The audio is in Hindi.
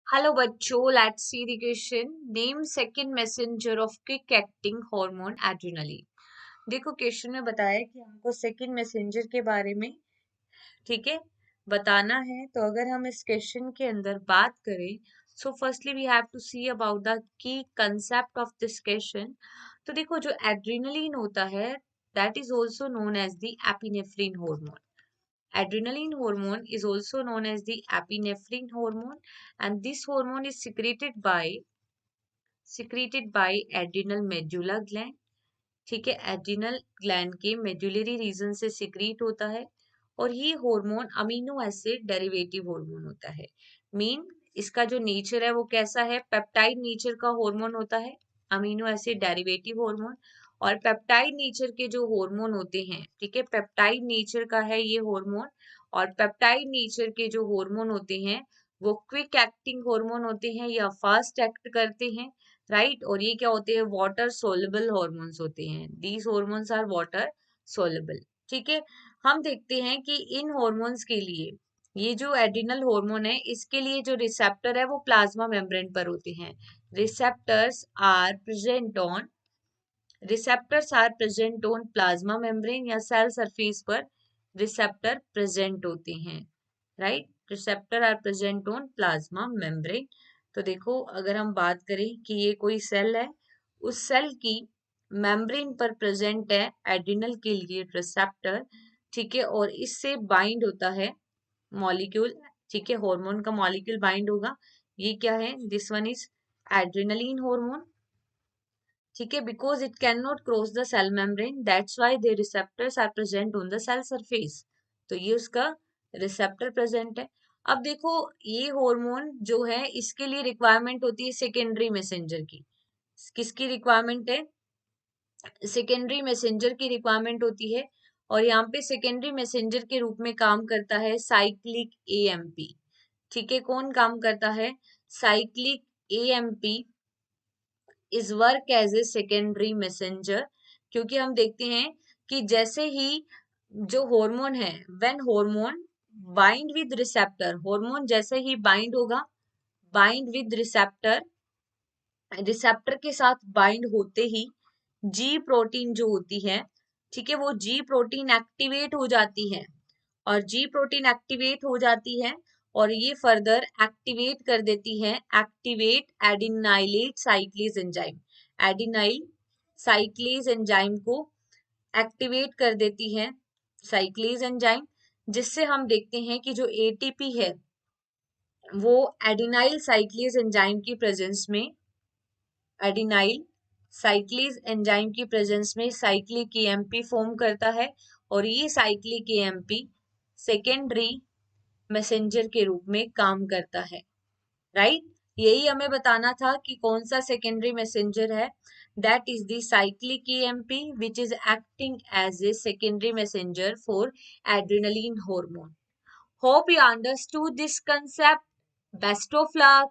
हेलो बच्चों, let's see the question. Name second messenger of quick acting hormone adrenaline. देखो क्वेश्चन में बताया है कि हमको सेकंड मैसेंजर के बारे में ठीक है बताना है। तो अगर हम इस क्वेश्चन के अंदर बात करें, so firstly we have to see about the key concept of this question. तो देखो, जो एड्रेनलिन होता है that is also known as the epinephrine hormone. Adrenaline hormone is also known as the epinephrine hormone, and this hormone is secreted by adrenal medulla gland. ठीक है, एड्रिनल ग्लैंड के मेडुलरी रीजन से सिक्रीट होता है और ये hormone amino acid derivative hormone होता है. मीन इसका जो नेचर है वो कैसा है, पेप्टाइड नेचर का हार्मोन होता है, अमीनो एसिड डेरिवेटिव हार्मोन. और पेप्टाइड नेचर के जो हार्मोन होते हैं, ठीक है, पेप्टाइड नेचर का है ये हार्मोन. और पेप्टाइड नेचर के जो हार्मोन होते हैं वो क्विक एक्टिंग हार्मोन होते हैं या फास्ट एक्ट करते हैं, राइट. और ये क्या होते हैं, वाटर सोल्युबल हॉर्मोन्स होते हैं. These hormones are water soluble. ठीक है, हम देखते हैं कि इन हॉर्मोन्स के लिए ये जो एड्रिनल हार्मोन है इसके लिए जो रिसेप्टर है वो प्लाज्मा मेम्ब्रेन पर होते हैं. Receptors are present on plasma membrane या सेल सरफेस पर रिसेप्टर प्रेजेंट होते हैं, right. Receptor are present on plasma membrane. तो देखो, अगर हम बात करें कि ये कोई सेल है, उस सेल की मेम्ब्रेन पर प्रेजेंट है एड्रिनल के लिए रिसेप्टर, ठीक है. और इससे बाइंड होता है मॉलिक्यूल, ठीक है, हार्मोन का मॉलिक्यूल बाइंड होगा. ये क्या है, this one is adrenaline hormone, ठीक है. Because it can not cross the cell membrane, that's why the receptors are present on the cell surface. तो ये उसका रिसेप्टर प्रेजेंट है. अब देखो, ये हार्मोन जो है इसके लिए रिक्वायरमेंट होती है सेकेंडरी मैसेंजर की. किसकी रिक्वायरमेंट है, सेकेंडरी मैसेंजर की रिक्वायरमेंट होती है. और यहाँ पे सेकेंडरी मैसेंजर के रूप में काम करता है साइक्लिक एएमपी. ठीक है, कौन काम करता है, cyclic AMP is work as a secondary messenger. क्योंकि हम देखते हैं कि जैसे ही जो हार्मोन है, when hormone bind with receptor, hormone जैसे ही बाइंड होगा, बाइंड विद रिसेप्टर, रिसेप्टर के साथ बाइंड होते ही जी प्रोटीन जो होती है, ठीक है, वो जी प्रोटीन एक्टिवेट हो जाती है. और जी प्रोटीन एक्टिवेट हो जाती है और ये फर्दर एक्टिवेट कर देती है, activate adenylate साइक्लेज enzyme. Adenylyl साइक्लेज enzyme को एक्टिवेट कर देती है साइक्लेज एंजाइम, जिससे हम देखते हैं कि जो एटीपी है वो एडिनाइल साइक्लेज एंजाइम की प्रेजेंस में, एडिनाइल साइक्लेज एंजाइम की प्रेजेंस में साइक्लिक एएमपी फॉर्म करता है. और ये साइक्लिक एएमपी सेकेंडरी मैसेंजर के रूप में काम करता है, राइट. यही हमें बताना था कि कौन सा सेकेंडरी मैसेंजर है. That is the cyclic AMP which is acting as a secondary messenger for adrenaline hormone. Hope you understood this concept. Best of luck.